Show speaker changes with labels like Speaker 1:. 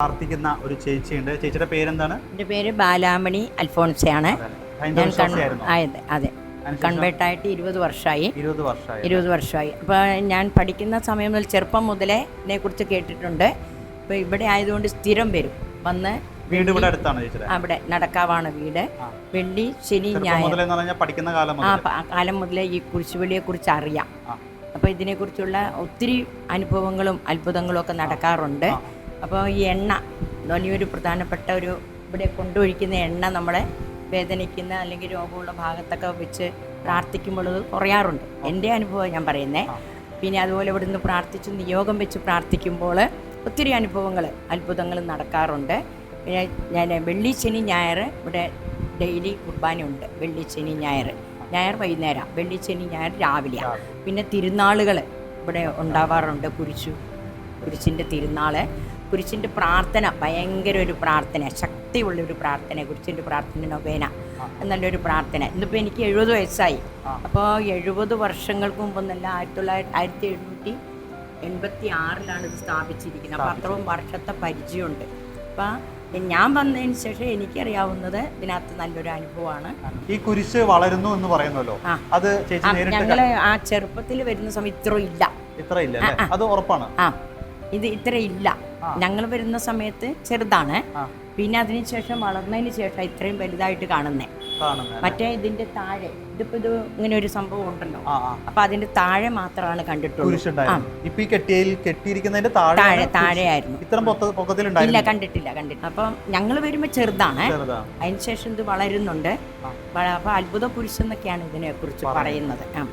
Speaker 1: പ്രാർത്ഥിക്കുന്ന ഒരു ചേച്ചിയുണ്ട്. ചേച്ചിയുടെ പേരെന്താണ്?
Speaker 2: എൻ്റെ പേര് ബാലാമണി അൽഫോൺസയാണ്. അതെ, കൺവേർട്ടായിട്ട് 20 വർഷമായി. അപ്പോൾ ഞാൻ പഠിക്കുന്ന സമയം മുതൽ ചെറുപ്പം മുതലേ ഇതിനെക്കുറിച്ച് കേട്ടിട്ടുണ്ട്. അപ്പോൾ ഇവിടെ ആയതുകൊണ്ട് സ്ഥിരം വരും വന്ന്.
Speaker 1: വീട് ഇവിടെ അടുത്താണ് ചേച്ചിയുടെ?
Speaker 2: അവിടെ നടക്കാവാണ് വീട്. വെള്ളി ശനി ഞായർ
Speaker 1: പഠിക്കുന്ന
Speaker 2: കാലം മുതലേ ഈ കുരിശുപള്ളിയെക്കുറിച്ച് അറിയാം. അപ്പോൾ ഇതിനെക്കുറിച്ചുള്ള ഒത്തിരി അനുഭവങ്ങളും അത്ഭുതങ്ങളും ഒക്കെ നടക്കാറുണ്ട്. അപ്പോൾ ഈ എണ്ണ വലിയൊരു പ്രധാനപ്പെട്ട ഇവിടെ കൊണ്ടൊഴിക്കുന്ന എണ്ണ നമ്മളെ വേദനിക്കുന്ന അല്ലെങ്കിൽ രോഗമുള്ള ഭാഗത്തൊക്കെ വെച്ച് പ്രാർത്ഥിക്കുമ്പോൾ അത് കുറയാറുണ്ട്. എൻ്റെ അനുഭവം ഞാൻ പറയുന്നത്. പിന്നെ അതുപോലെ ഇവിടുന്ന് പ്രാർത്ഥിച്ച് നിയോഗം വെച്ച് പ്രാർത്ഥിക്കുമ്പോൾ ഒത്തിരി അത്ഭുതങ്ങൾ നടക്കാറുണ്ട്. പിന്നെ ഞാൻ വെള്ളി ശനി ഞായർ ഇവിടെ ഡെയിലി കുർബാനയുണ്ട്. വെള്ളി ശനി ഞായർ വൈകുന്നേരം, വെള്ളി ശനി ഞായർ രാവിലെയാണ്. പിന്നെ തിരുനാളുകൾ ഇവിടെ ഉണ്ടാവാറുണ്ട്. കുരിശിൻ്റെ തിരുനാൾ, കുരിശിൻ്റെ പ്രാർത്ഥന, ഭയങ്കര ഒരു പ്രാർത്ഥന, ശക്തിയുള്ളൊരു പ്രാർത്ഥന, കുരിശിൻ്റെ പ്രാർത്ഥന നൊവേന എന്നുള്ളൊരു പ്രാർത്ഥന. ഇന്നിപ്പോൾ എനിക്ക് 70 വയസ്സായി. അപ്പോൾ 70 വർഷങ്ങൾക്ക് മുമ്പെന്നല്ല, 1786 ഇത് സ്ഥാപിച്ചിരിക്കുന്നത്. അപ്പോൾ അത്രയും വർഷത്തെ പരിചയമുണ്ട്. അപ്പം ഞാൻ വന്നതിന് ശേഷം എനിക്കറിയാവുന്നത് ഇതിനകത്ത് നല്ലൊരു അനുഭവമാണ്.
Speaker 1: ഈ കുരിശ് വളരുന്നു എന്ന് പറയുന്നല്ലോ, അത്
Speaker 2: ഞങ്ങൾ ആ ചെറുപ്പത്തിൽ വരുന്ന സമയം ഇത്ര ഇല്ല.
Speaker 1: അത് ഉറപ്പാണ്.
Speaker 2: ഇത് ഇത്ര ഇല്ല. ഞങ്ങൾ വരുന്ന സമയത്ത് ചെറുതാണ്. പിന്നെ അതിനുശേഷം വളർന്നതിന് ശേഷം ഇത്രയും വലുതായിട്ട് കാണുന്നേ. മറ്റേ ഇതിന്റെ താഴെ ഇത് ഇങ്ങനെ ഒരു സംഭവം ഉണ്ടല്ലോ, അപ്പൊ അതിന്റെ താഴെ മാത്രമാണ് കണ്ടിട്ടുള്ളൂ. താഴെയായിരുന്നു. ഇല്ല, കണ്ടിട്ടില്ല. അപ്പം ഞങ്ങൾ വരുമ്പോ ചെറുതാണ്. അതിനുശേഷം ഇത് വളരുന്നുണ്ട്. അപ്പൊ അത്ഭുത കുരിശെന്നൊക്കെയാണ് ഇതിനെ കുറിച്ച് പറയുന്നത്.